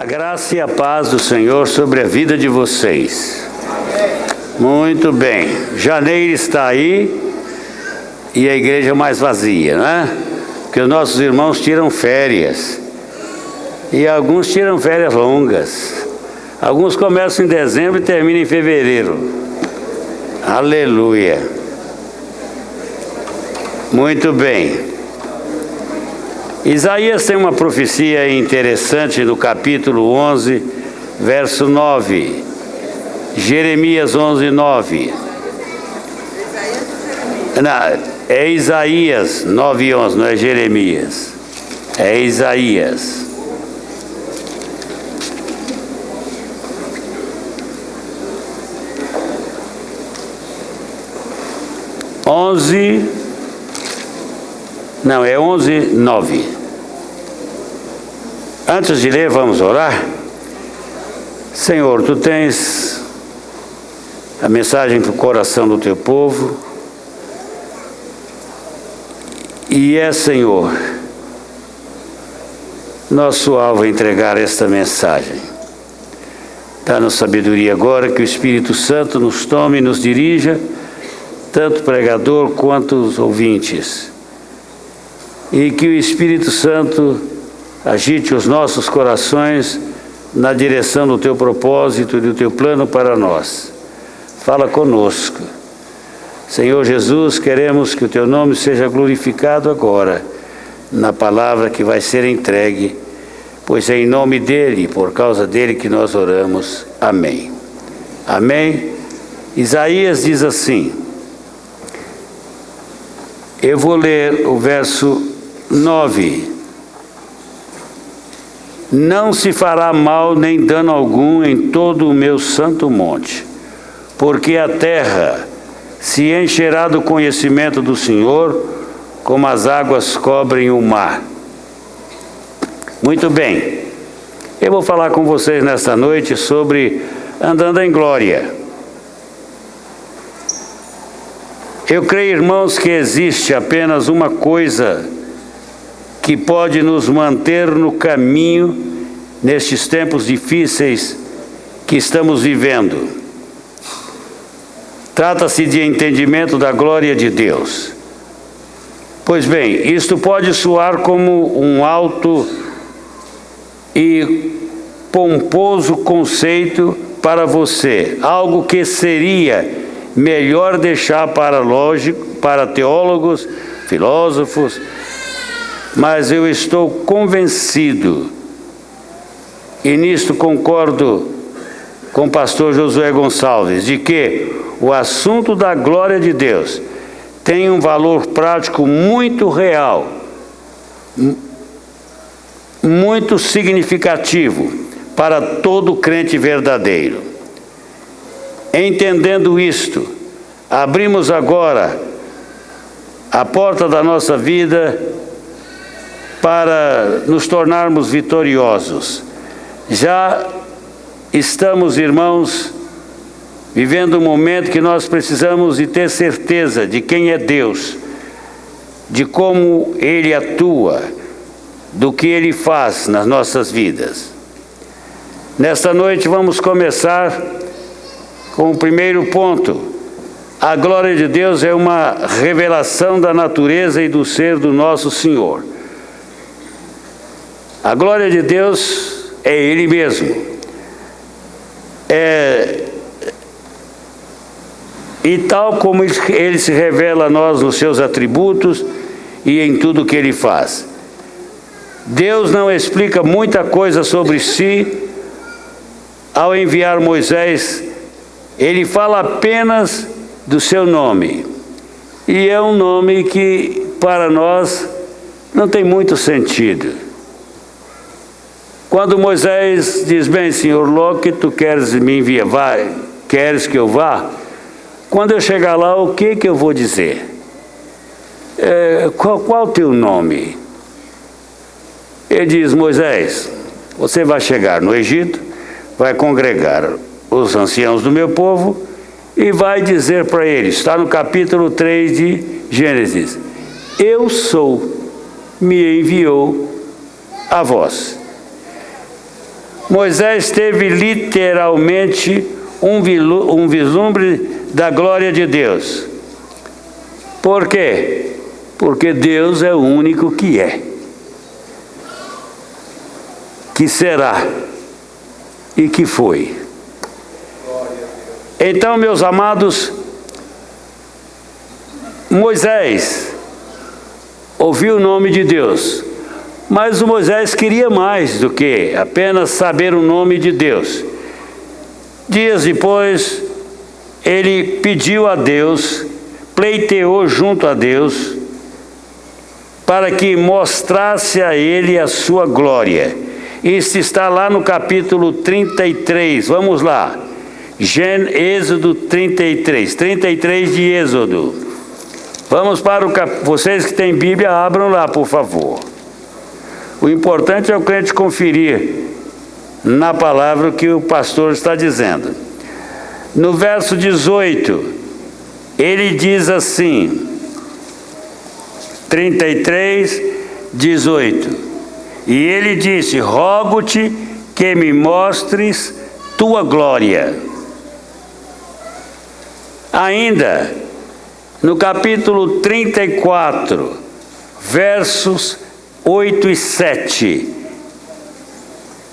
A graça e a paz do Senhor sobre a vida de vocês. Muito bem. Janeiro está aí e a igreja mais vazia, né? Porque os nossos irmãos tiram férias. E alguns tiram férias longas. Alguns começam em dezembro e terminam em fevereiro. Aleluia. Muito bem. Isaías tem uma profecia interessante no capítulo 11, verso 9. Jeremias 11, 9. Não, é Isaías 9, 11, não é Jeremias. É Isaías. Não, é 11, 9. Antes de ler, vamos orar? Senhor, Tu tens a mensagem para o coração do Teu povo. E Senhor, nosso alvo é entregar esta mensagem. Dá-nos sabedoria agora, que o Espírito Santo nos tome e nos dirija, tanto o pregador quanto os ouvintes. E que o Espírito Santo agite os nossos corações na direção do Teu propósito e do Teu plano para nós. Fala conosco. Senhor Jesus, queremos que o Teu nome seja glorificado agora, na palavra que vai ser entregue, pois é em nome dEle, por causa dEle que nós oramos. Amém. Amém. Isaías diz assim, eu vou ler o verso 9. Não se fará mal nem dano algum em todo o meu santo monte, porque a terra se encherá do conhecimento do Senhor, como as águas cobrem o mar. Muito bem, eu vou falar com vocês nesta noite sobre andando em glória. Eu creio, irmãos, que existe apenas uma coisa que pode nos manter no caminho nestes tempos difíceis que estamos vivendo. Trata-se de entendimento da glória de Deus. Pois bem, isto pode soar como um alto e pomposo conceito para você, algo que seria melhor deixar para teólogos, filósofos, mas eu estou convencido, e nisto concordo com o pastor Josué Gonçalves, de que o assunto da glória de Deus tem um valor prático muito real, muito significativo para todo crente verdadeiro. Entendendo isto, abrimos agora a porta da nossa vida para nos tornarmos vitoriosos. Já estamos, irmãos, vivendo um momento que nós precisamos de ter certeza de quem é Deus, de como Ele atua, do que Ele faz nas nossas vidas. Nesta noite vamos começar com o primeiro ponto. A glória de Deus é uma revelação da natureza e do ser do nosso Senhor. A glória de Deus é Ele mesmo. E tal como Ele se revela a nós nos seus atributos e em tudo que Ele faz. Deus não explica muita coisa sobre si ao enviar Moisés. Ele fala apenas do seu nome. E é um nome que, para nós, não tem muito sentido. Quando Moisés diz, bem, Senhor, logo que Tu queres me enviar, queres que eu vá? Quando eu chegar lá, o que eu vou dizer? Qual o teu nome? Ele diz, Moisés, você vai chegar no Egito, vai congregar os anciãos do meu povo e vai dizer para eles, está no capítulo 3 de Gênesis, eu sou, me enviou a vós. Moisés teve literalmente um vislumbre da glória de Deus. Por quê? Porque Deus é o único que é, que será e que foi. Então, meus amados, Moisés ouviu o nome de Deus, mas o Moisés queria mais do que apenas saber o nome de Deus. Dias depois, ele pediu a Deus, pleiteou junto a Deus, para que mostrasse a ele a sua glória. Isso está lá no capítulo 33, vamos lá. Êxodo 33, 33 de Êxodo. Vamos para vocês que têm Bíblia, abram lá, por favor. O importante é o crente conferir na palavra o que o pastor está dizendo. No verso 18, ele diz assim, 33, 18. E ele disse: rogo-te que me mostres tua glória. Ainda, no capítulo 34, versos 8 e 7.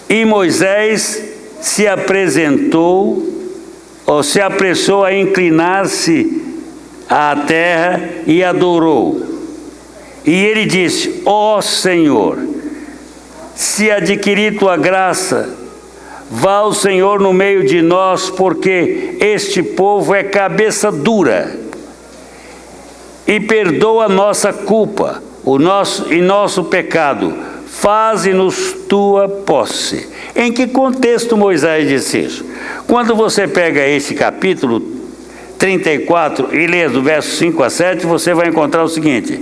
E Moisés se apresentou, ou se apressou a inclinar-se à terra e adorou. E ele disse: ó Senhor, se adquirir tua graça, vá o Senhor no meio de nós, porque este povo é cabeça dura, e perdoa a nossa culpa, nosso pecado, faze-nos tua posse. Em que contexto Moisés disse isso? Quando você pega esse capítulo 34 e lê do verso 5 a 7, você vai encontrar o seguinte: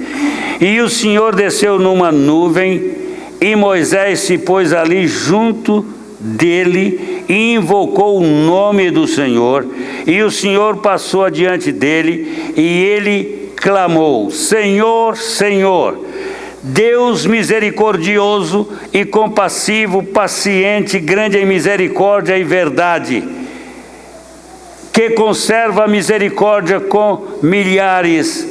e o Senhor desceu numa nuvem, e Moisés se pôs ali junto dele e invocou o nome do Senhor, e o Senhor passou adiante dele, e ele clamou: Senhor, Senhor, Deus misericordioso e compassivo, paciente, grande em misericórdia e verdade, que conserva a misericórdia com milhares,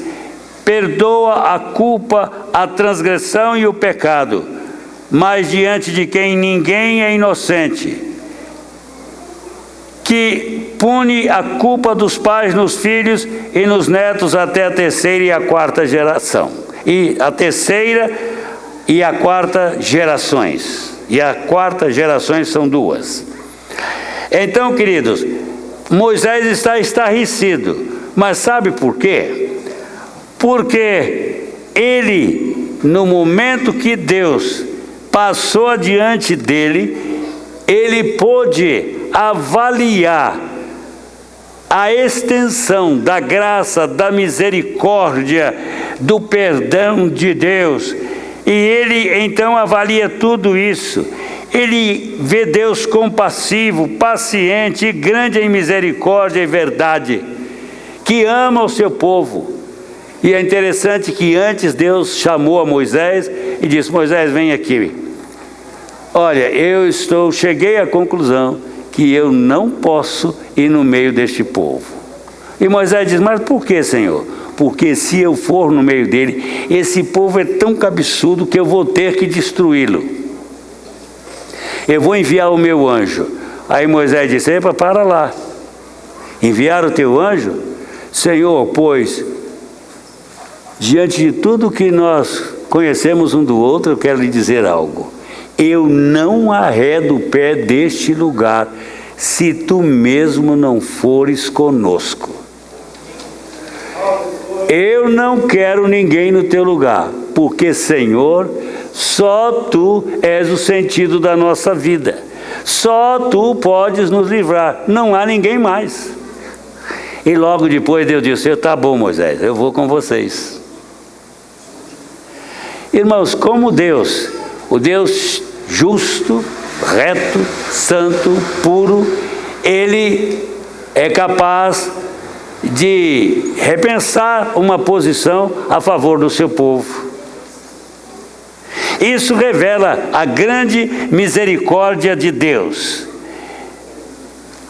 perdoa a culpa, a transgressão e o pecado, mas diante de quem ninguém é inocente, que pune a culpa dos pais nos filhos e nos netos até a terceira e a quarta geração. E a terceira e a quarta gerações. E a quarta gerações são duas. Então, queridos, Moisés está estarrecido. Mas sabe por quê? Porque ele, no momento que Deus passou adiante dele, ele pôde avaliar a extensão da graça, da misericórdia, do perdão de Deus. E ele então avalia tudo isso. Ele vê Deus compassivo, paciente, grande em misericórdia e verdade, que ama o seu povo. E é interessante que antes Deus chamou a Moisés e disse: Moisés, vem aqui. Olha, cheguei à conclusão que eu não posso ir no meio deste povo. E Moisés diz: mas por que, Senhor? Porque se eu for no meio dele, esse povo é tão cabeçudo que eu vou ter que destruí-lo. Eu vou enviar o meu anjo. Aí Moisés disse: epa, para lá. Enviar o teu anjo? Senhor, pois, diante de tudo que nós conhecemos um do outro, eu quero lhe dizer algo. Eu não arredo o pé deste lugar, se tu mesmo não fores conosco. Eu não quero ninguém no teu lugar, porque, Senhor, só tu és o sentido da nossa vida. Só tu podes nos livrar, não há ninguém mais. E logo depois Deus disse: tá bom, Moisés, eu vou com vocês. Irmãos, como Deus, o Deus justo, reto, santo, puro, ele é capaz de repensar uma posição a favor do seu povo. Isso revela a grande misericórdia de Deus.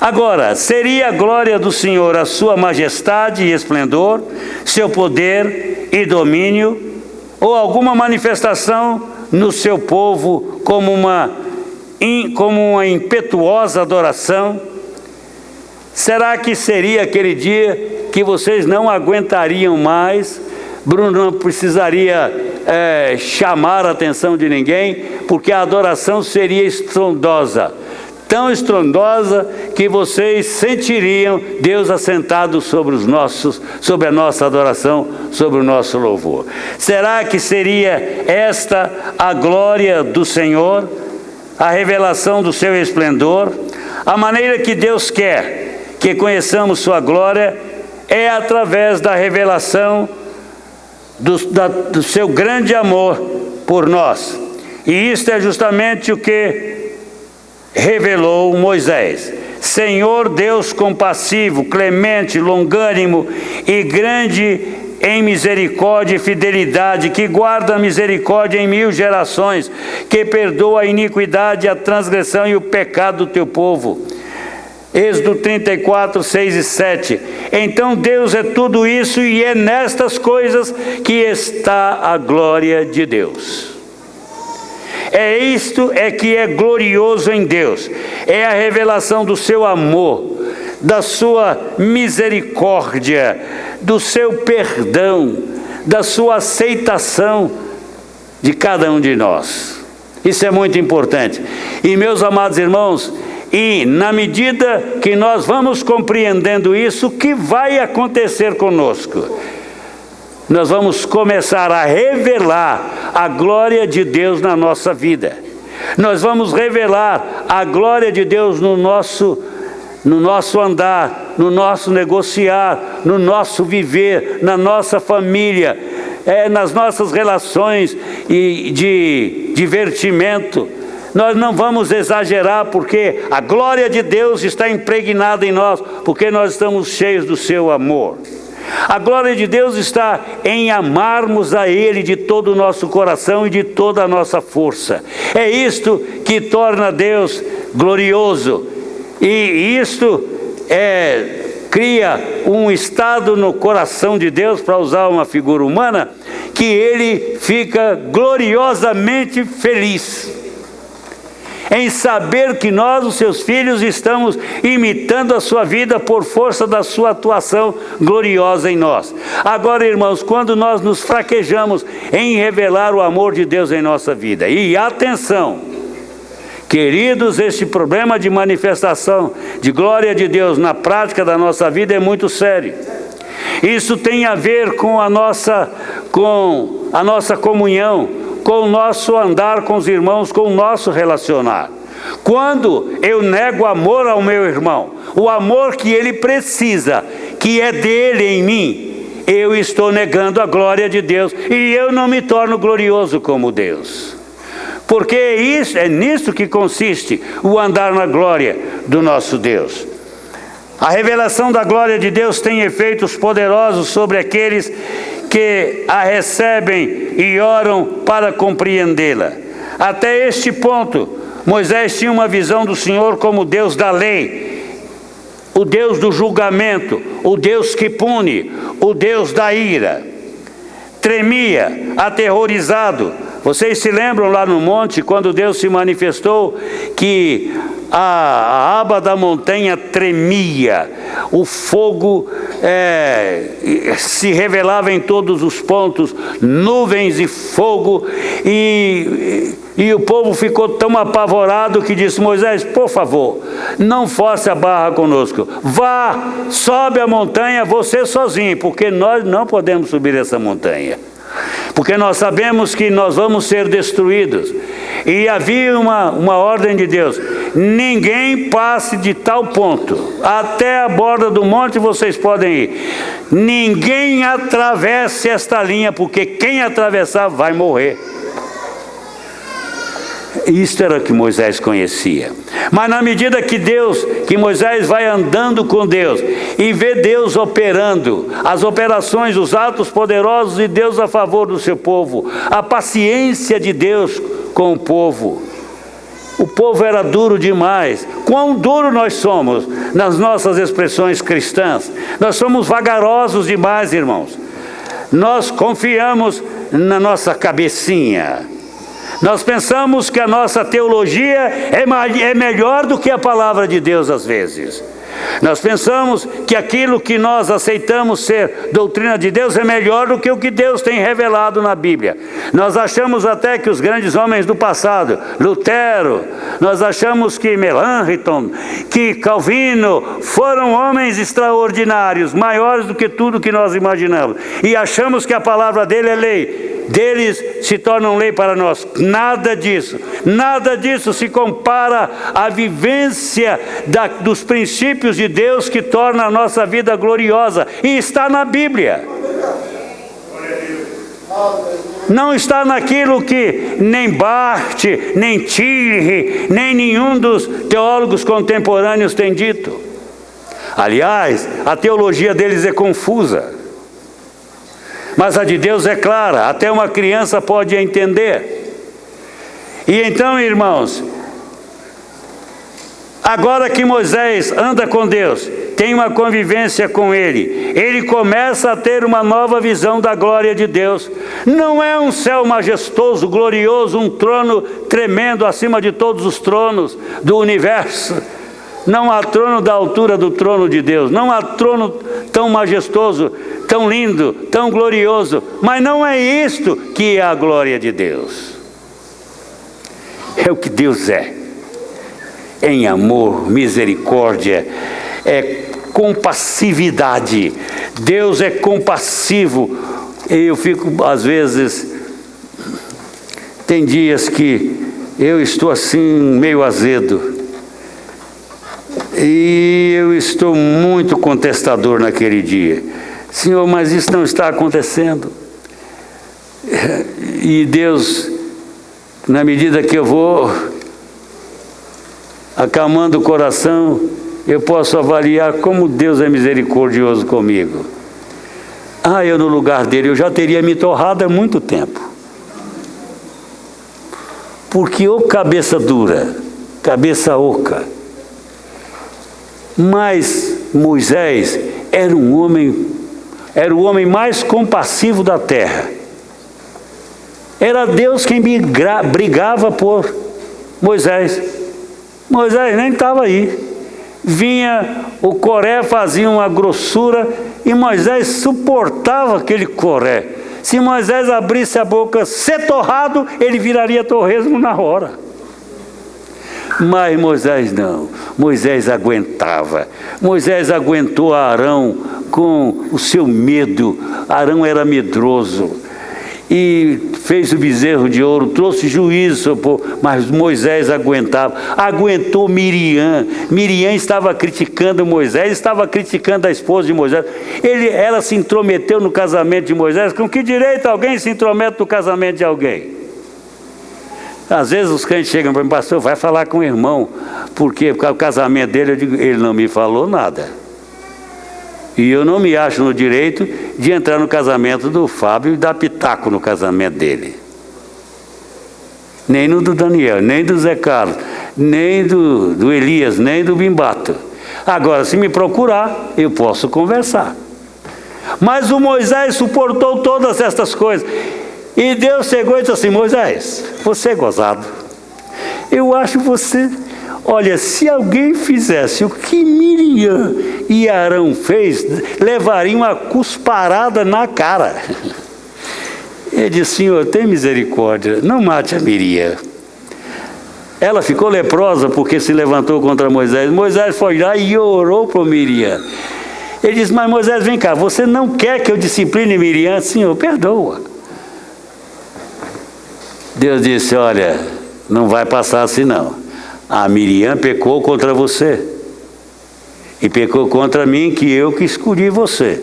Agora, seria a glória do Senhor a sua majestade e esplendor, seu poder e domínio, ou alguma manifestação no seu povo como uma impetuosa adoração? Será que seria aquele dia que vocês não aguentariam mais? Bruno não precisaria chamar a atenção de ninguém, porque a adoração seria estrondosa, tão estrondosa que vocês sentiriam Deus assentado sobre a nossa adoração, sobre o nosso louvor. Será que seria esta a glória do Senhor, a revelação do seu esplendor? A maneira que Deus quer que conheçamos sua glória é através da revelação do seu grande amor por nós. E isto é justamente o que revelou Moisés. Senhor Deus compassivo, clemente, longânimo e grande em misericórdia e fidelidade, que guarda a misericórdia em 1000 gerações, que perdoa a iniquidade, a transgressão e o pecado do teu povo. Êxodo 34, 6 e 7. Então Deus é tudo isso, e é nestas coisas que está a glória de Deus. É isto que é glorioso em Deus, é a revelação do seu amor, da sua misericórdia, do seu perdão, da sua aceitação de cada um de nós. Isso é muito importante. E meus amados irmãos, e na medida que nós vamos compreendendo isso, o que vai acontecer conosco? Nós vamos começar a revelar a glória de Deus na nossa vida. Nós vamos revelar a glória de Deus no nosso andar, no nosso negociar, no nosso viver, na nossa família, nas nossas relações e de divertimento. Nós não vamos exagerar, porque a glória de Deus está impregnada em nós, porque nós estamos cheios do seu amor. A glória de Deus está em amarmos a Ele de todo o nosso coração e de toda a nossa força. É isto que torna Deus glorioso. E isto cria um estado no coração de Deus, para usar uma figura humana, que Ele fica gloriosamente feliz em saber que nós, os seus filhos, estamos imitando a sua vida por força da sua atuação gloriosa em nós. Agora, irmãos, quando nós nos fraquejamos em revelar o amor de Deus em nossa vida, e atenção, queridos, este problema de manifestação de glória de Deus na prática da nossa vida é muito sério. Isso tem a ver com a nossa comunhão, com o nosso andar com os irmãos, com o nosso relacionar. Quando eu nego amor ao meu irmão, o amor que ele precisa, que é dele em mim, eu estou negando a glória de Deus, e eu não me torno glorioso como Deus. Porque é nisso que consiste o andar na glória do nosso Deus. A revelação da glória de Deus tem efeitos poderosos sobre aqueles que a recebem e oram para compreendê-la. Até este ponto, Moisés tinha uma visão do Senhor como Deus da lei, o Deus do julgamento, o Deus que pune, o Deus da ira. Tremia, aterrorizado. Vocês se lembram lá no monte, quando Deus se manifestou, que a aba da montanha tremia, o fogo se revelava em todos os pontos, nuvens e fogo, e o povo ficou tão apavorado que disse: Moisés, por favor, não force a barra conosco, vá, sobe a montanha você sozinho, porque nós não podemos subir essa montanha, porque nós sabemos que nós vamos ser destruídos. E havia uma ordem de Deus: ninguém passe de tal ponto, até a borda do monte vocês podem ir, ninguém atravesse esta linha, porque quem atravessar vai morrer. Isto era o que Moisés conhecia. Mas na medida que Moisés vai andando com Deus e vê Deus operando, as operações, os atos poderosos de Deus a favor do seu povo, a paciência de Deus com o povo. O povo era duro demais. Quão duro nós somos nas nossas expressões cristãs. Nós somos vagarosos demais, irmãos. Nós confiamos na nossa cabecinha. Nós pensamos que a nossa teologia é melhor do que a palavra de Deus às vezes. Nós pensamos que aquilo que nós aceitamos ser doutrina de Deus é melhor do que o que Deus tem revelado na Bíblia. Nós achamos até que os grandes homens do passado, Lutero, nós achamos que Melanchthon, que Calvino, foram homens extraordinários, maiores do que tudo que nós imaginamos. E achamos que a palavra dele é lei. Deles se tornam lei para nós. Nada disso se compara à vivência dos princípios de Deus que torna a nossa vida gloriosa, e está na Bíblia. Não está naquilo que nem Barth, nem Tillich, nem nenhum dos teólogos contemporâneos tem dito. Aliás, a teologia deles é confusa. Mas a de Deus é clara, até uma criança pode entender. E então, irmãos, agora que Moisés anda com Deus, tem uma convivência com Ele, ele começa a ter uma nova visão da glória de Deus. Não é um céu majestoso, glorioso, um trono tremendo acima de todos os tronos do universo. Não há trono da altura do trono de Deus, não há trono tão majestoso, tão lindo, tão glorioso, mas não é isto que é a glória de Deus. É o que Deus é, em amor, misericórdia, é compassividade. Deus é compassivo. Eu fico, às vezes, tem dias que eu estou assim, meio azedo. E eu estou muito contestador naquele dia. Senhor, mas isso não está acontecendo. E Deus, na medida que eu vou acalmando o coração, eu posso avaliar como Deus é misericordioso comigo. Eu no lugar dele, eu já teria me torrado há muito tempo. Porque cabeça dura, cabeça oca. Mas Moisés era o homem mais compassivo da terra. Era Deus quem brigava por Moisés. Moisés nem estava aí. Vinha o Coré, fazia uma grossura, e Moisés suportava aquele Coré. Se Moisés abrisse a boca, ser torrado, ele viraria torresmo na hora. Mas Moisés não, Moisés aguentava. Moisés aguentou Arão com o seu medo. Arão era medroso e fez o bezerro de ouro, trouxe juízo, mas Moisés aguentava. Aguentou Miriam. Miriam estava criticando Moisés, estava criticando a esposa de Moisés. Ela se intrometeu no casamento de Moisés. Com que direito alguém se intromete no casamento de alguém? Às vezes os crentes chegam para mim, pastor, vai falar com o irmão, porque o casamento dele, eu digo, ele não me falou nada. E eu não me acho no direito de entrar no casamento do Fábio e dar pitaco no casamento dele. Nem no do Daniel, nem do Zé Carlos, nem do Elias, nem do Bimbato. Agora, se me procurar, eu posso conversar. Mas o Moisés suportou todas estas coisas. E Deus chegou e disse assim, Moisés, você é gozado. Eu acho você... Olha, se alguém fizesse o que Miriam e Arão fez, levaria uma cusparada na cara. Ele disse, Senhor, tem misericórdia, não mate a Miriam. Ela ficou leprosa porque se levantou contra Moisés. Moisés foi lá e orou para Miriam. Ele disse, mas Moisés, vem cá, você não quer que eu discipline Miriam? Senhor, perdoa. Deus disse, olha, não vai passar assim não. A Miriam pecou contra você. E pecou contra mim, que escolhi você.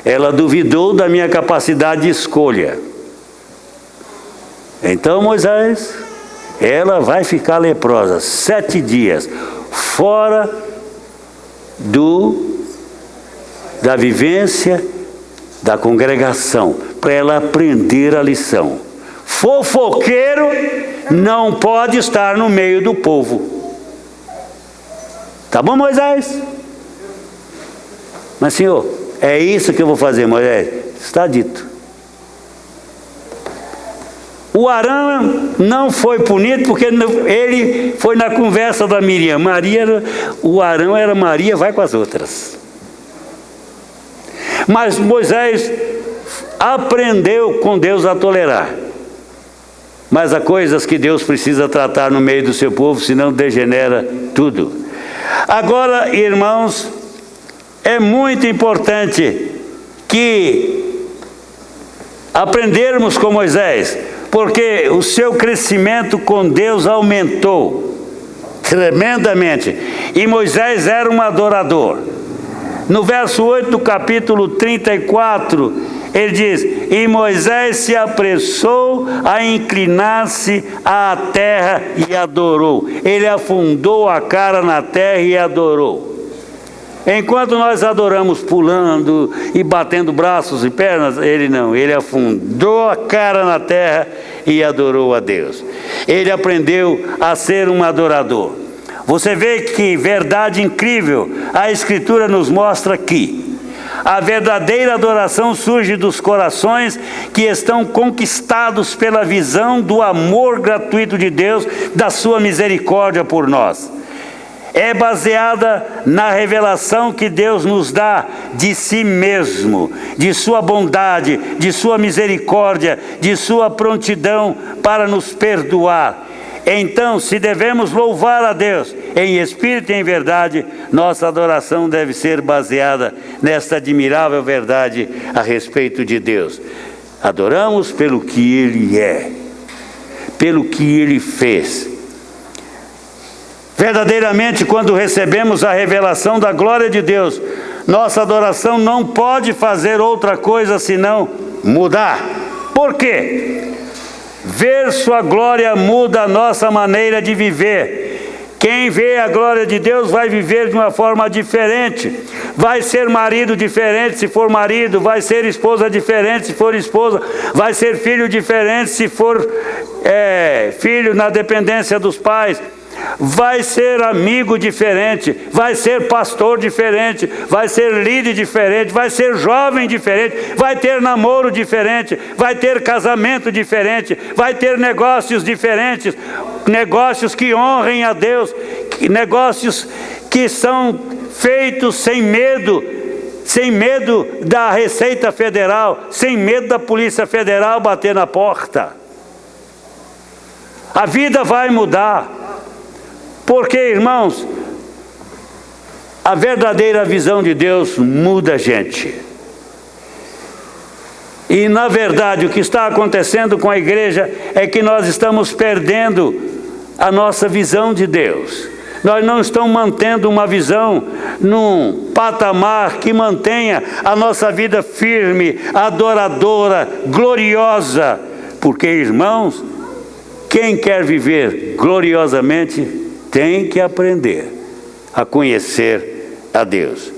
Ela duvidou da minha capacidade de escolha. Então Moisés ela vai ficar leprosa 7 dias, fora da vivência da congregação, para ela aprender a lição. Fofoqueiro não pode estar no meio do povo. Tá bom, Moisés? Mas, Senhor, é isso que eu vou fazer, Moisés. Está dito. O Arão não foi punido porque ele foi na conversa da Miriam. O Arão era Maria, vai com as outras. Mas Moisés aprendeu com Deus a tolerar. Mas há coisas que Deus precisa tratar no meio do seu povo, senão degenera tudo. Agora, irmãos, é muito importante que aprendermos com Moisés, porque o seu crescimento com Deus aumentou tremendamente. E Moisés era um adorador. No verso 8 do capítulo 34, ele diz: e Moisés se apressou a inclinar-se à terra e adorou. Ele afundou a cara na terra e adorou. Enquanto nós adoramos pulando e batendo braços e pernas, ele não, ele afundou a cara na terra e adorou a Deus. Ele aprendeu a ser um adorador. Você vê que verdade incrível, a Escritura nos mostra que a verdadeira adoração surge dos corações que estão conquistados pela visão do amor gratuito de Deus, da sua misericórdia por nós. É baseada na revelação que Deus nos dá de si mesmo, de sua bondade, de sua misericórdia, de sua prontidão para nos perdoar. Então, se devemos louvar a Deus em espírito e em verdade, nossa adoração deve ser baseada nesta admirável verdade a respeito de Deus. Adoramos pelo que Ele é, pelo que Ele fez. Verdadeiramente, quando recebemos a revelação da glória de Deus, nossa adoração não pode fazer outra coisa senão mudar. Por quê? Ver sua glória muda a nossa maneira de viver. Quem vê a glória de Deus vai viver de uma forma diferente. Vai ser marido diferente se for marido, vai ser esposa diferente se for esposa, vai ser filho diferente se for filho na dependência dos pais. Vai ser amigo diferente, vai ser pastor diferente, vai ser líder diferente, vai ser jovem diferente, vai ter namoro diferente, vai ter casamento diferente, vai ter negócios diferentes, negócios que honrem a Deus, negócios que são feitos sem medo da Receita Federal, sem medo da Polícia Federal bater na porta. A vida vai mudar. Porque, irmãos, a verdadeira visão de Deus muda a gente. E, na verdade, o que está acontecendo com a igreja é que nós estamos perdendo a nossa visão de Deus. Nós não estamos mantendo uma visão num patamar que mantenha a nossa vida firme, adoradora, gloriosa. Porque, irmãos, quem quer viver gloriosamente tem que aprender a conhecer a Deus.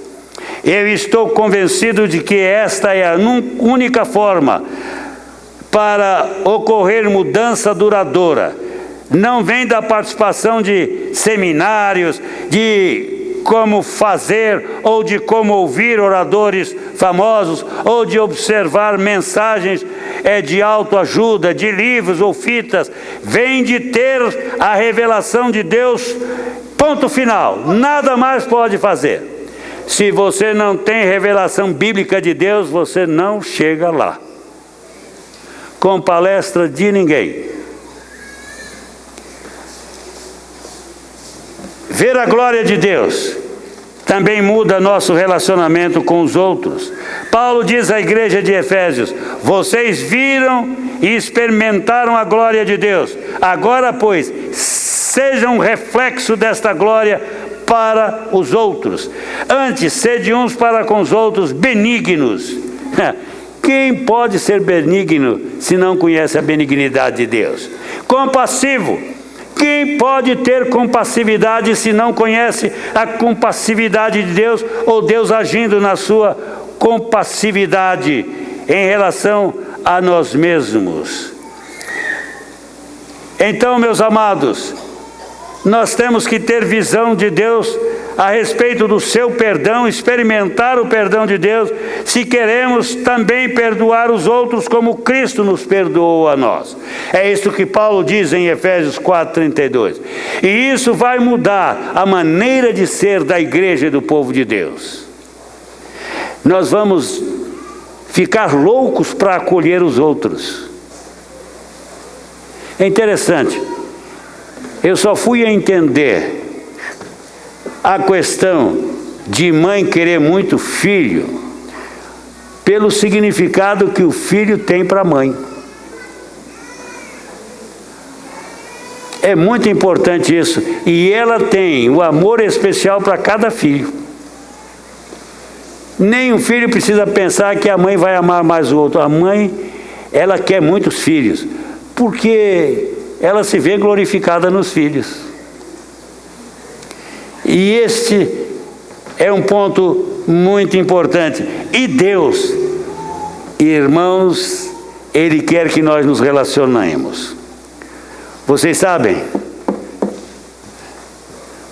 Eu estou convencido de que esta é a única forma para ocorrer mudança duradoura. Não vem da participação de seminários, de como fazer ou de como ouvir oradores famosos ou de observar mensagens de autoajuda, de livros ou fitas. Vem de ter a revelação de Deus, ponto final, nada mais pode fazer. Se você não tem revelação bíblica de Deus, você não chega lá com palestra de ninguém. Ver a glória de Deus também muda nosso relacionamento com os outros. Paulo diz à igreja de Efésios: vocês viram e experimentaram a glória de Deus. Agora, pois, sejam um reflexo desta glória para os outros. Antes, sede uns para com os outros benignos. Quem pode ser benigno se não conhece a benignidade de Deus? Compassivo, Quem pode ter compassividade se não conhece a compassividade de Deus, ou Deus agindo na sua compassividade em relação a nós mesmos? Então, meus amados, nós temos que ter visão de Deus a respeito do seu perdão, experimentar o perdão de Deus, se queremos também perdoar os outros como Cristo nos perdoou a nós. É isso que Paulo diz em Efésios 4:32. E isso vai mudar a maneira de ser da igreja e do povo de Deus. Nós vamos ficar loucos para acolher os outros. É interessante, eu só fui a entender a questão de mãe querer muito filho pelo significado que o filho tem para a mãe. É muito importante isso. E ela tem o amor especial para cada filho. Nem o filho precisa pensar que a mãe vai amar mais o outro. A mãe, ela quer muitos filhos, porque ela se vê glorificada nos filhos. E este é um ponto muito importante. E Deus, irmãos, Ele quer que nós nos relacionemos. Vocês sabem?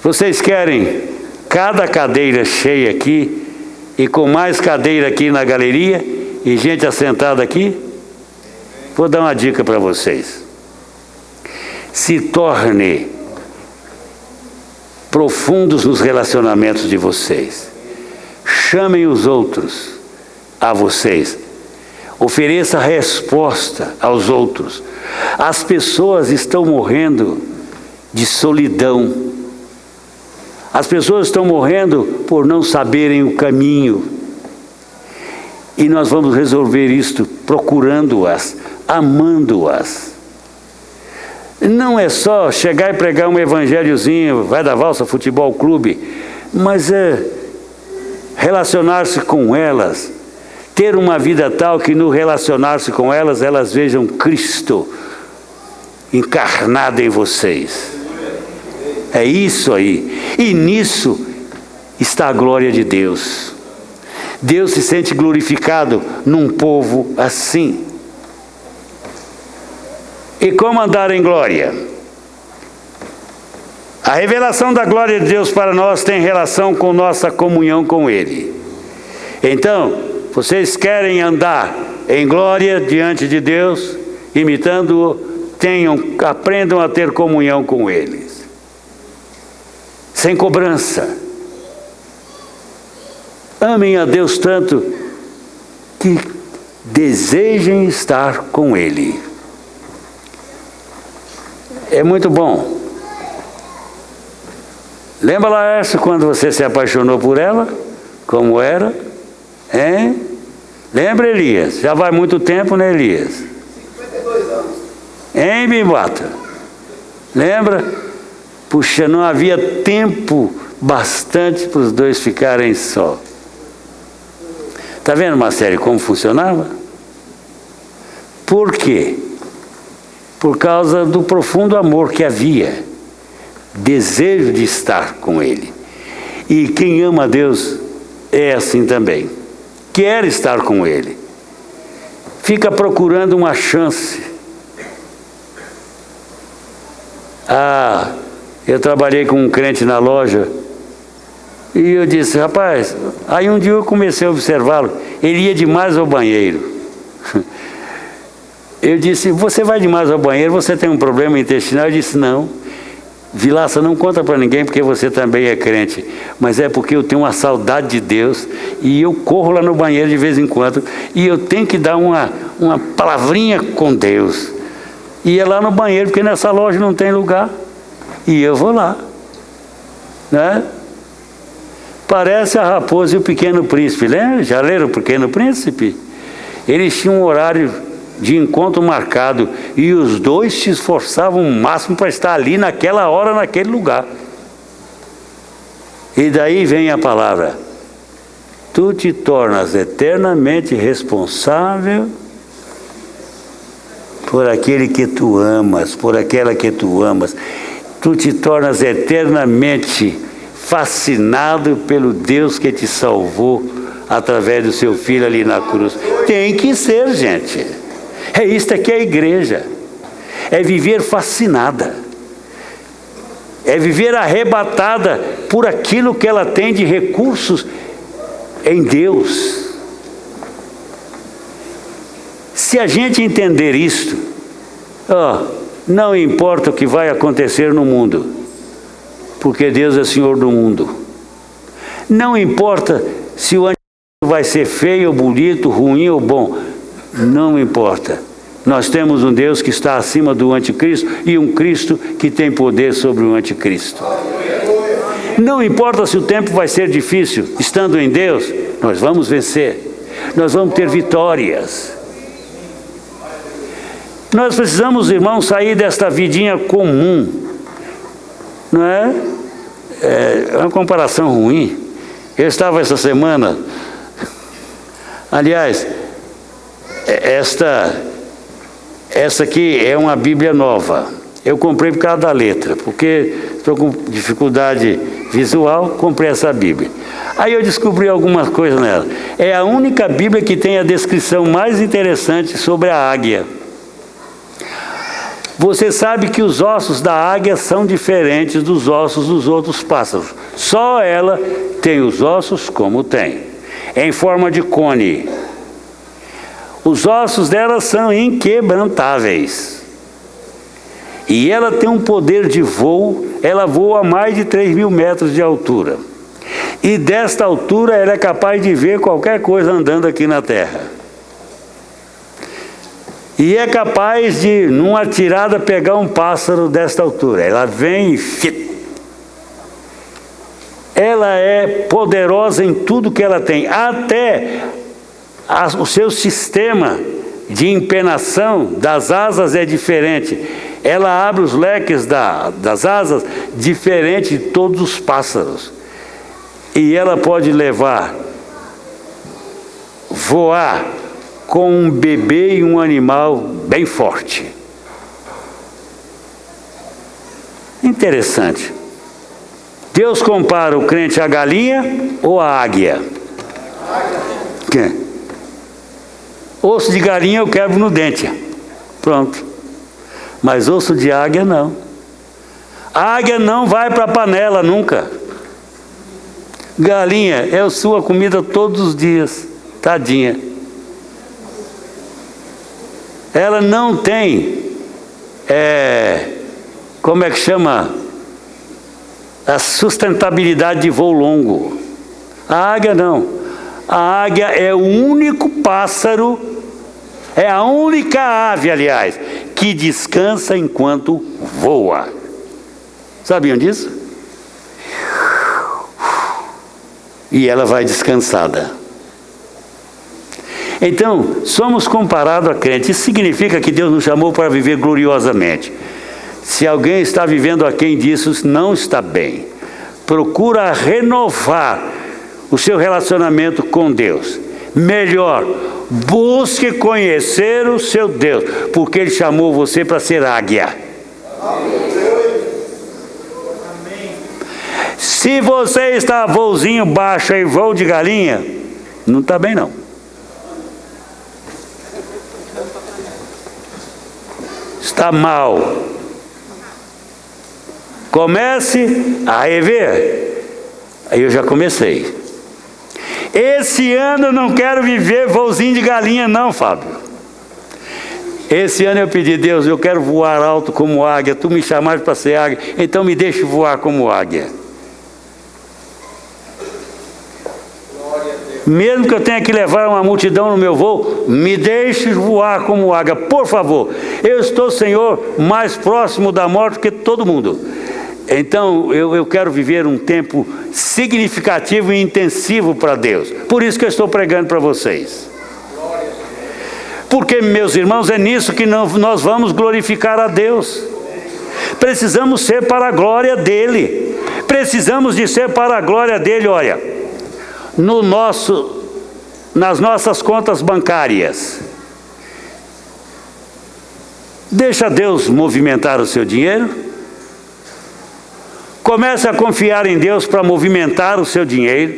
Vocês querem cada cadeira cheia aqui, e com mais cadeira aqui na galeria, e gente assentada aqui? Vou dar uma dica para vocês. Se torne profundos nos relacionamentos de vocês. Chamem os outros a vocês. Ofereça resposta aos outros. As pessoas estão morrendo de solidão. As pessoas estão morrendo por não saberem o caminho. E nós vamos resolver isto procurando-as, amando-as. Não é só chegar e pregar um evangelhozinho, vai da valsa, futebol clube, mas é relacionar-se com elas, ter uma vida tal que no relacionar-se com elas, elas vejam Cristo encarnado em vocês. É isso aí. E nisso está a glória de Deus. Deus se sente glorificado num povo assim. E como andar em glória? A revelação da glória de Deus para nós tem relação com nossa comunhão com Ele. Então, vocês querem andar em glória diante de Deus, imitando-o, aprendam a ter comunhão com Ele. Sem cobrança. Amem a Deus tanto que desejem estar com Ele. É muito bom. Lembra lá essa quando você se apaixonou por ela? Como era? Hein? Lembra, Elias? Já vai muito tempo, né, Elias? 52 anos. Hein, Bimbata? Lembra? Puxa, não havia tempo bastante para os dois ficarem só. Está vendo, Marcelo, como funcionava? Por quê? Por causa do profundo amor que havia, desejo de estar com Ele. E quem ama a Deus é assim também, quer estar com Ele, fica procurando uma chance. Eu trabalhei com um crente na loja, e eu disse, rapaz, aí um dia eu comecei a observá-lo, ele ia demais ao banheiro. Eu disse, você vai demais ao banheiro, você tem um problema intestinal? Eu disse, não. Vilaça, não conta para ninguém porque você também é crente. Mas é porque eu tenho uma saudade de Deus e eu corro lá no banheiro de vez em quando e eu tenho que dar uma palavrinha com Deus. E é lá no banheiro, porque nessa loja não tem lugar. E eu vou lá. Né? Parece a Raposa e o Pequeno Príncipe. Lembra? Já leram o Pequeno Príncipe? Eles tinham um horário de encontro marcado, e os dois se esforçavam o máximo para estar ali naquela hora, naquele lugar. E daí vem a palavra: tu te tornas eternamente responsável por aquele que tu amas, por aquela que tu amas. tu te tornas eternamente fascinado pelo Deus que te salvou através do seu Filho ali na cruz. Tem que ser, gente. É isto que é a igreja. É viver fascinada. É viver arrebatada por aquilo que ela tem de recursos em Deus. Se a gente entender isto, não importa o que vai acontecer no mundo, porque Deus é Senhor do mundo. Não importa se o anticristo vai ser feio ou bonito, ruim ou bom, não importa. Nós temos um Deus que está acima do anticristo e um Cristo que tem poder sobre o anticristo. Não importa se o tempo vai ser difícil, estando em Deus, nós vamos vencer. Nós vamos ter vitórias. Nós precisamos, irmãos, sair desta vidinha comum. Não é? É uma comparação ruim. Eu estava essa semana, aliás, essa aqui é uma Bíblia nova. Eu comprei por causa da letra, porque estou com dificuldade visual, comprei essa Bíblia. Aí eu descobri algumas coisas nela. É a única Bíblia que tem a descrição mais interessante sobre a águia. Você sabe que os ossos da águia são diferentes dos ossos dos outros pássaros. Só ela tem os ossos como tem, em forma de cone. Os ossos dela são inquebrantáveis. E ela tem um poder de voo, ela voa a mais de 3.000 metros de altura. E desta altura ela é capaz de ver qualquer coisa andando aqui na terra. E é capaz de, numa tirada, pegar um pássaro desta altura. Ela vem e... Ela é poderosa em tudo que ela tem. Até o seu sistema de empenação das asas é diferente. Ela abre os leques das asas diferente de todos os pássaros. E ela pode voar com um bebê e um animal bem forte. Interessante. Deus compara o crente à galinha ou à águia? Quem? Osso de galinha eu quebro no dente. Pronto. Mas osso de águia não. A águia não vai para a panela nunca. Galinha é a sua comida todos os dias. Tadinha. Ela não tem, como é que chama? A sustentabilidade de voo longo. A águia não. A águia é o único pássaro, é a única ave, aliás, que descansa enquanto voa. Sabiam disso? E ela vai descansada. Então, somos comparados a crentes. Isso significa que Deus nos chamou para viver gloriosamente. Se alguém está vivendo aquém disso, não está bem. Procura renovar o seu relacionamento com Deus. Melhor, busque conhecer o seu Deus, porque Ele chamou você para ser águia. Se você está voozinho baixo e voo de galinha, não está bem não. Está mal. Comece a rever. Aí eu já comecei. Esse ano eu não quero viver voozinho de galinha não, Fábio. Esse ano eu pedi, Deus, eu quero voar alto como águia. Tu me chamaste para ser águia, então me deixe voar como águia. Mesmo que eu tenha que levar uma multidão no meu voo, me deixe voar como águia, por favor. Eu estou, Senhor, mais próximo da morte que todo mundo. Então, eu quero viver um tempo significativo e intensivo para Deus. Por isso que eu estou pregando para vocês. Porque, meus irmãos, é nisso que nós vamos glorificar a Deus. Precisamos ser para a glória dEle. Precisamos de ser para a glória dEle, olha. Nas nossas contas bancárias. Deixa Deus movimentar o seu dinheiro. Comece a confiar em Deus para movimentar o seu dinheiro.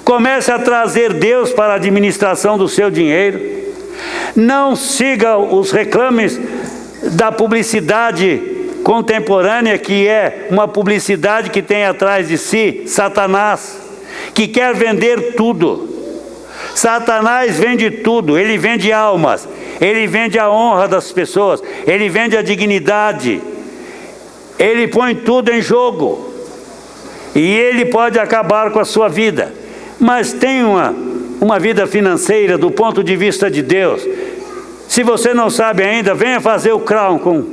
Comece a trazer Deus para a administração do seu dinheiro. Não siga os reclames da publicidade contemporânea, que é uma publicidade que tem atrás de si Satanás, que quer vender tudo. Satanás vende tudo, ele vende almas, ele vende a honra das pessoas, ele vende a dignidade, ele põe tudo em jogo, e ele pode acabar com a sua vida. Mas tem uma vida financeira do ponto de vista de Deus. Se você não sabe ainda, venha fazer o Crown com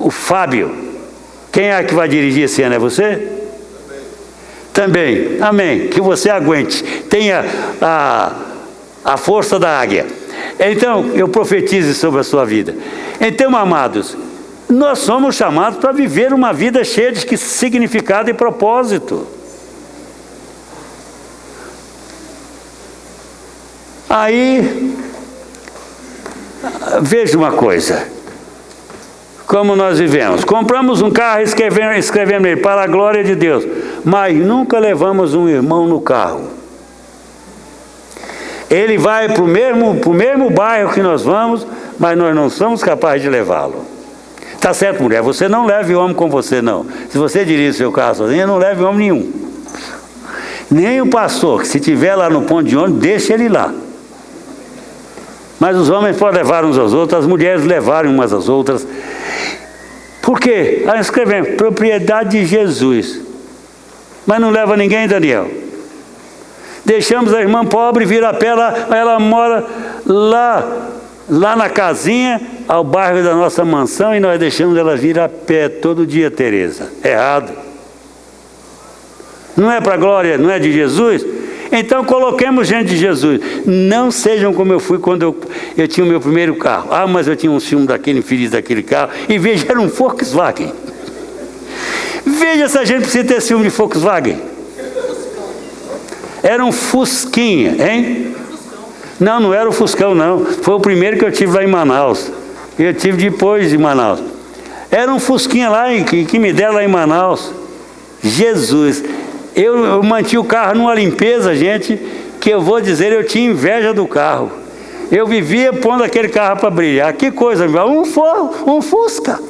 o Fábio. Quem é que vai dirigir esse ano? É você? Também. Amém. Que você aguente. Tenha a força da águia. Então, eu profetizo sobre a sua vida. Então, amados, nós somos chamados para viver uma vida cheia de significado e propósito. Aí, veja uma coisa, como nós vivemos. Compramos um carro e escrevemos nele, para a glória de Deus, mas nunca levamos um irmão no carro. Ele vai para o mesmo bairro que nós vamos, mas nós não somos capazes de levá-lo. Tá certo, mulher, você não leve homem com você, não. Se você dirige o seu carro sozinho, não leve homem nenhum. Nem o pastor, que se estiver lá no ponto de ônibus, deixa ele lá. Mas os homens podem levar uns aos outros, as mulheres levarem umas às outras. Por quê? Aí escrevemos, propriedade de Jesus. Mas não leva ninguém, Daniel. Deixamos a irmã pobre vir a pé, ela mora lá na casinha, ao bairro da nossa mansão, e nós deixamos ela vir a pé todo dia, Tereza. Errado. Não é para a glória, não é de Jesus? Então coloquemos gente de Jesus. Não sejam como eu fui quando eu tinha o meu primeiro carro. Ah, mas eu tinha um ciúme daquele infeliz daquele carro. E veja, era um Volkswagen. Veja se a gente precisa ter ciúme de Volkswagen. Era um Fusquinha, hein? Não era o Fuscão, não. Foi o primeiro que eu tive lá em Manaus. Eu tive depois de Manaus. Era um Fusquinha lá que me deram lá em Manaus. Jesus! Eu mantinha o carro numa limpeza, gente, que eu vou dizer, eu tinha inveja do carro. Eu vivia pondo aquele carro para brilhar. Que coisa, um Fusca.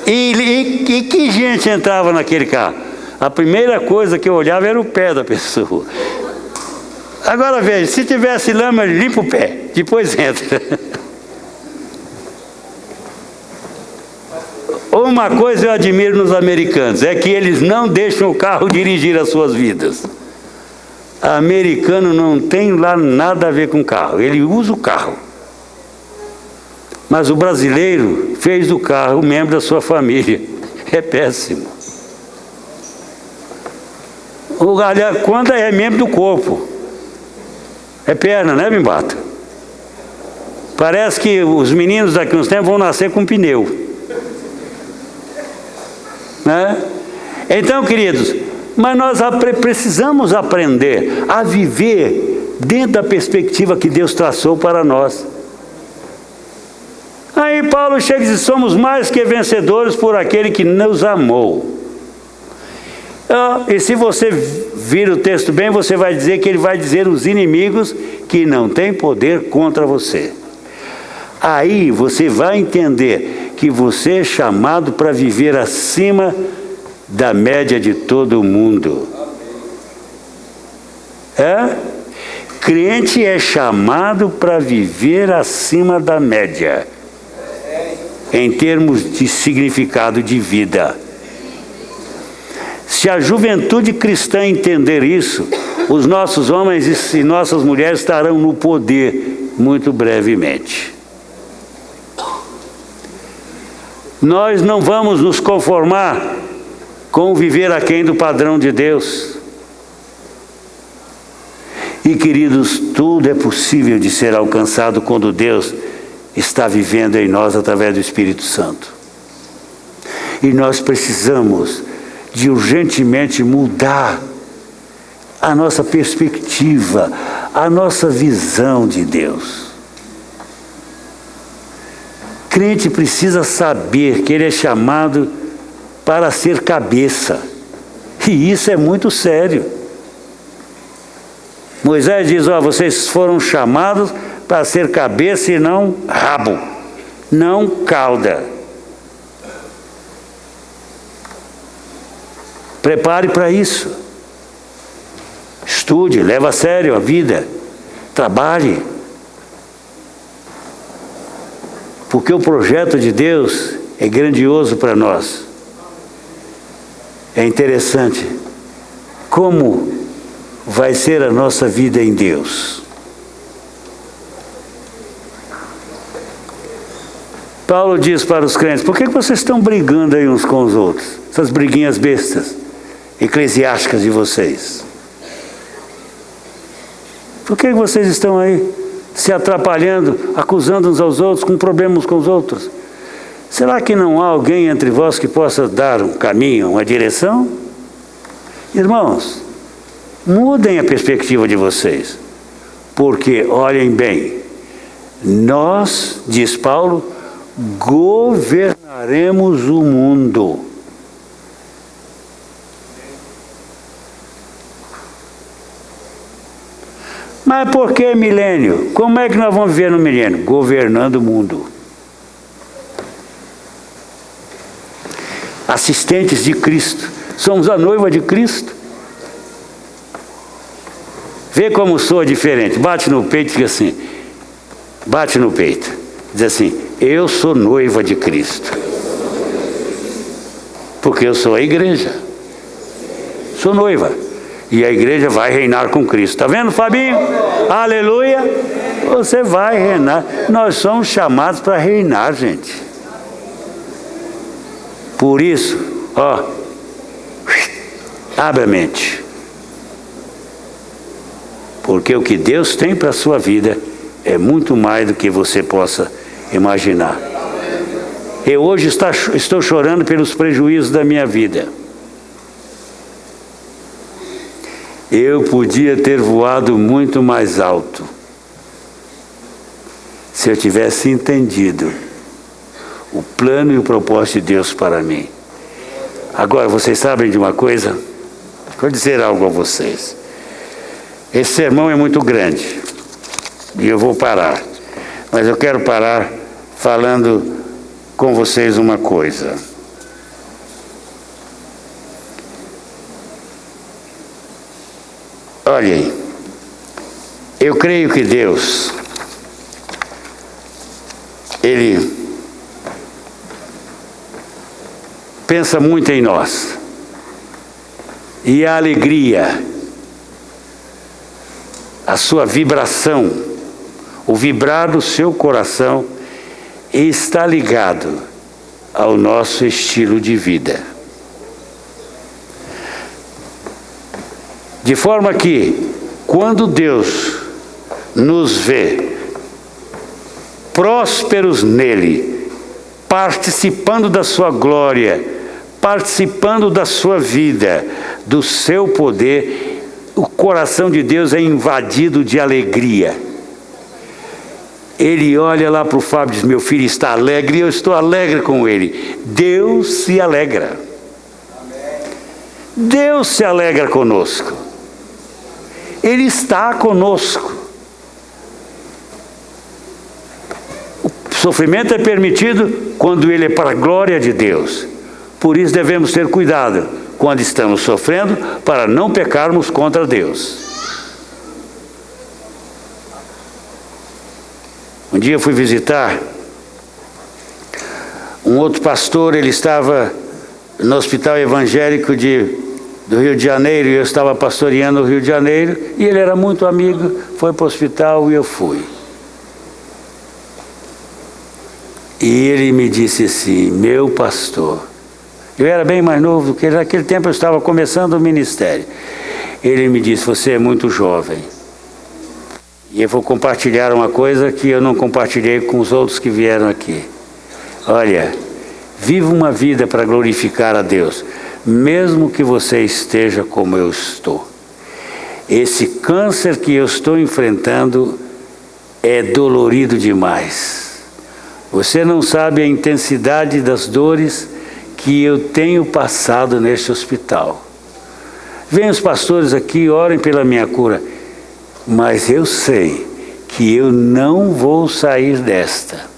E que gente entrava naquele carro? A primeira coisa que eu olhava era o pé da pessoa. Agora veja, se tivesse lama, limpa o pé, depois entra. Uma coisa eu admiro nos americanos, é que eles não deixam o carro dirigir as suas vidas. Americano não tem lá nada a ver com carro, ele usa o carro. Mas o brasileiro fez do carro um membro da sua família. É péssimo. Quando é membro do corpo, é perna, né, Bimbato? Parece que os meninos daqui a uns tempos vão nascer com pneu. Né? Então, queridos, mas nós precisamos aprender a viver dentro da perspectiva que Deus traçou para nós. Aí Paulo chega e diz, somos mais que vencedores por aquele que nos amou. E se você vir o texto bem, você vai dizer que ele vai dizer os inimigos que não têm poder contra você. Aí você vai entender que você é chamado para viver acima da média de todo mundo. Crente é chamado para viver acima da média, em termos de significado de vida. Se a juventude cristã entender isso, os nossos homens e nossas mulheres estarão no poder muito brevemente. Nós não vamos nos conformar com viver aquém do padrão de Deus. E, queridos, tudo é possível de ser alcançado quando Deus está vivendo em nós através do Espírito Santo. E nós precisamos de urgentemente mudar a nossa perspectiva, a nossa visão de Deus. crente precisa saber que ele é chamado para ser cabeça. E isso é muito sério. Moisés diz, vocês foram chamados para ser cabeça e não rabo, não cauda. Prepare para isso. Estude, leve a sério a vida. Trabalhe. Porque o projeto de Deus é grandioso para nós. É interessante como vai ser a nossa vida em Deus. Paulo diz para os crentes, por que vocês estão brigando aí uns com os outros? Essas briguinhas bestas, eclesiásticas de vocês. Por que vocês estão aí se atrapalhando, acusando uns aos outros, com problemas com os outros? Será que não há alguém entre vós que possa dar um caminho, uma direção? Irmãos, mudem a perspectiva de vocês, porque, olhem bem, nós, diz Paulo, governaremos o mundo. Mas por que milênio? Como é que nós vamos viver no milênio? Governando o mundo. Assistentes de Cristo. Somos a noiva de Cristo. Vê como soa diferente. Bate no peito e diz assim. Bate no peito. Diz assim, eu sou noiva de Cristo. Porque eu sou a igreja. Sou noiva. E a igreja vai reinar com Cristo. Está vendo, Fabinho? Aleluia! Você vai reinar. Nós somos chamados para reinar, gente. Por isso, abre a mente. Porque o que Deus tem para a sua vida é muito mais do que você possa imaginar. Eu hoje estou chorando pelos prejuízos da minha vida. Eu podia ter voado muito mais alto se eu tivesse entendido o plano e o propósito de Deus para mim. Agora, vocês sabem de uma coisa? Vou dizer algo a vocês. Esse sermão é muito grande e eu vou parar, mas eu quero parar falando com vocês uma coisa. Olhem, eu creio que Deus, Ele pensa muito em nós. E a alegria, a sua vibração, o vibrar do seu coração está ligado ao nosso estilo de vida. De forma que, quando Deus nos vê prósperos nele, participando da sua glória, participando da sua vida, do seu poder, o coração de Deus é invadido de alegria. Ele olha lá para o Fábio e diz, meu filho está alegre e eu estou alegre com ele. Deus se alegra. Deus se alegra conosco. Ele está conosco. O sofrimento é permitido quando ele é para a glória de Deus. Por isso devemos ter cuidado quando estamos sofrendo, para não pecarmos contra Deus. Um dia eu fui visitar um outro pastor, ele estava no hospital evangélico do Rio de Janeiro, e eu estava pastoreando o Rio de Janeiro, e ele era muito amigo, foi para o hospital e eu fui. E ele me disse assim, meu pastor, eu era bem mais novo do que ele, naquele tempo eu estava começando o ministério. Ele me disse, você é muito jovem. E eu vou compartilhar uma coisa que eu não compartilhei com os outros que vieram aqui. Olha, viva uma vida para glorificar a Deus, mesmo que você esteja como eu estou. Esse câncer que eu estou enfrentando é dolorido demais. Você não sabe a intensidade das dores que eu tenho passado neste hospital. Vem os pastores aqui, orem pela minha cura, mas eu sei que eu não vou sair desta.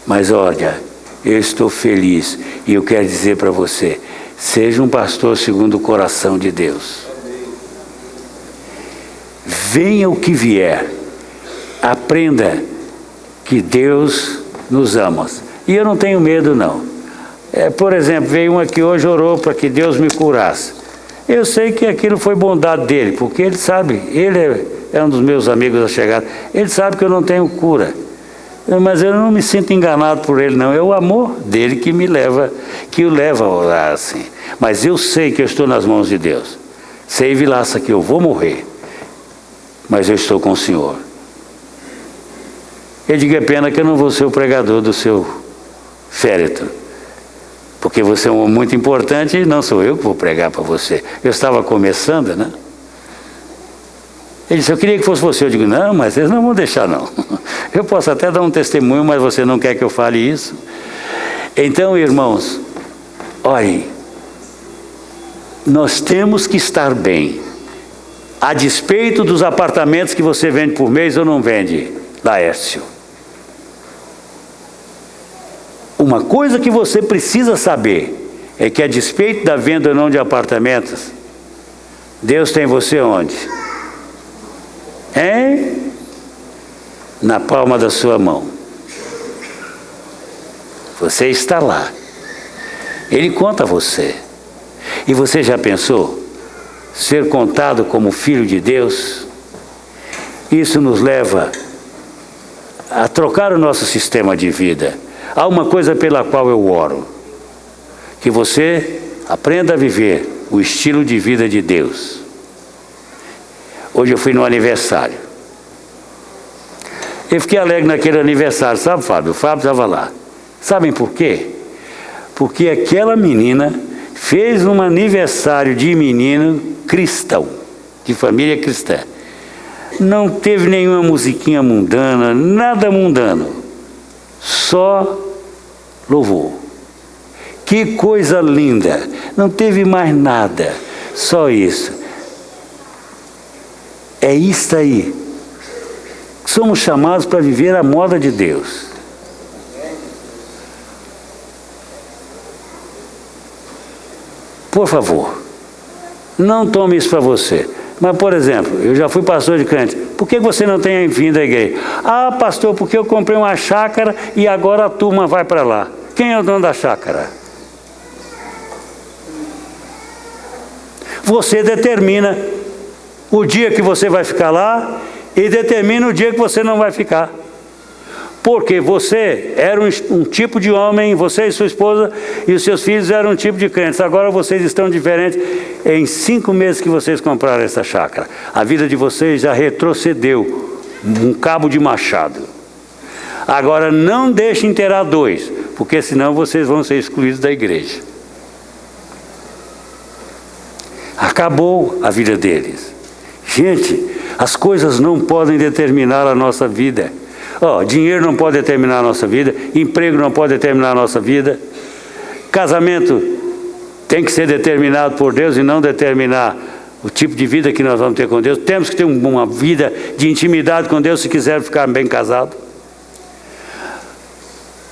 Mas olha, eu estou feliz e eu quero dizer para você, seja um pastor segundo o coração de Deus. Venha o que vier, aprenda que Deus nos ama. E eu não tenho medo não. Por exemplo, veio um aqui hoje, orou para que Deus me curasse. Eu sei que aquilo foi bondade dele, porque ele sabe, ele é um dos meus amigos da chegada, ele sabe que eu não tenho cura. Mas eu não me sinto enganado por ele não, é o amor dele que o leva a orar assim. Mas eu sei que eu estou nas mãos de Deus. Sei, Vilaça, que eu vou morrer, mas eu estou com o Senhor. Eu digo, é pena que eu não vou ser o pregador do seu féretro, porque você é um homem muito importante e não sou eu que vou pregar para você. Eu estava começando, né? Ele disse, eu queria que fosse você. Eu digo, não, mas eles não vão deixar não. Eu posso até dar um testemunho, mas você não quer que eu fale isso. Então, irmãos, olhem, nós temos que estar bem. A despeito dos apartamentos que você vende por mês ou não vende, Laércio. Uma coisa que você precisa saber é que a despeito da venda ou não de apartamentos, Deus tem você onde? Na palma da sua mão. Você está lá. Ele conta você. E você já pensou ser contado como filho de Deus? Isso nos leva a trocar o nosso sistema de vida. Há uma coisa pela qual eu oro: que você aprenda a viver o estilo de vida de Deus. Hoje eu fui no aniversário. Eu fiquei alegre naquele aniversário, sabe, Fábio? O Fábio estava lá. Sabem por quê? Porque aquela menina fez um aniversário de menino cristão, de família cristã. Não teve nenhuma musiquinha mundana, nada mundano. Só louvor. Que coisa linda. Não teve mais nada. Só isso. É isso aí. Somos chamados para viver a moda de Deus. Por favor, não tome isso para você. Mas, por exemplo, eu já fui pastor de crente. Por que você não tem vindo à igreja? Ah, pastor, porque eu comprei uma chácara e agora a turma vai para lá. Quem é o dono da chácara? Você determina o dia que você vai ficar lá e determina o dia que você não vai ficar. Porque você era um tipo de homem, você e sua esposa e os seus filhos eram um tipo de crentes. Agora vocês estão diferentes. Em 5 meses que vocês compraram essa chácara, a vida de vocês já retrocedeu um cabo de machado. Agora não deixem inteirar 2, porque senão vocês vão ser excluídos da igreja. Acabou a vida deles. Gente, as coisas não podem determinar a nossa vida. Dinheiro não pode determinar a nossa vida, emprego não pode determinar a nossa vida, casamento tem que ser determinado por Deus e não determinar o tipo de vida que nós vamos ter com Deus. Temos que ter uma vida de intimidade com Deus se quiser ficar bem casado.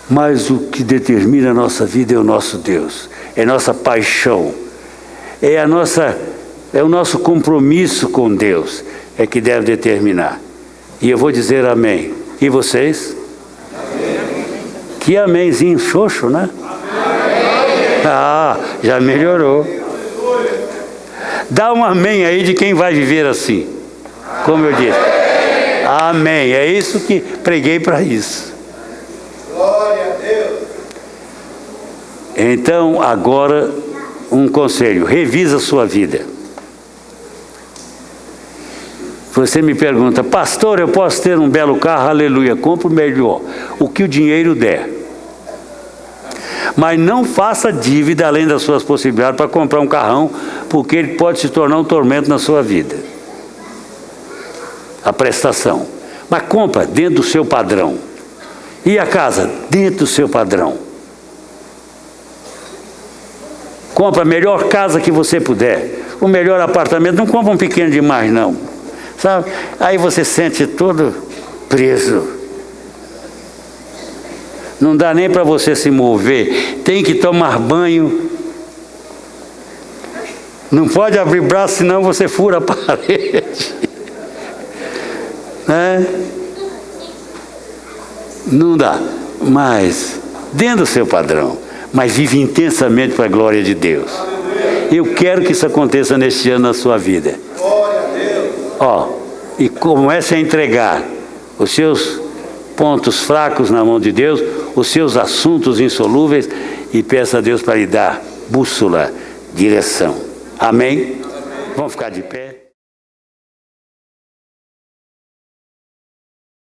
Mas o que determina a nossa vida é o nosso Deus, é nossa paixão, é o nosso compromisso com Deus, é que deve determinar. E eu vou dizer amém. E vocês? Amém. Que amémzinho xoxo, né? Amém. Ah, já melhorou. Dá um amém aí de quem vai viver assim. Como eu disse. Amém. É isso que preguei para isso. Glória a Deus. Então, agora, um conselho. Revisa a sua vida. Você me pergunta, pastor, eu posso ter um belo carro? Aleluia, compre o melhor, o que o dinheiro der. Mas não faça dívida além das suas possibilidades para comprar um carrão, porque ele pode se tornar um tormento na sua vida. A prestação. Mas compra dentro do seu padrão. E a casa? Dentro do seu padrão. Compra a melhor casa que você puder. O melhor apartamento. Não compra um pequeno demais, não. Sabe? Aí você sente todo preso. Não dá nem para você se mover. Tem que tomar banho. Não pode abrir braço, senão você fura a parede. Né? Não dá. Mas, dentro do seu padrão, mas vive intensamente para a glória de Deus. Eu quero que isso aconteça neste ano na sua vida. E comece a entregar os seus pontos fracos na mão de Deus, os seus assuntos insolúveis, e peça a Deus para lhe dar bússola, direção. Amém? Vamos ficar de pé.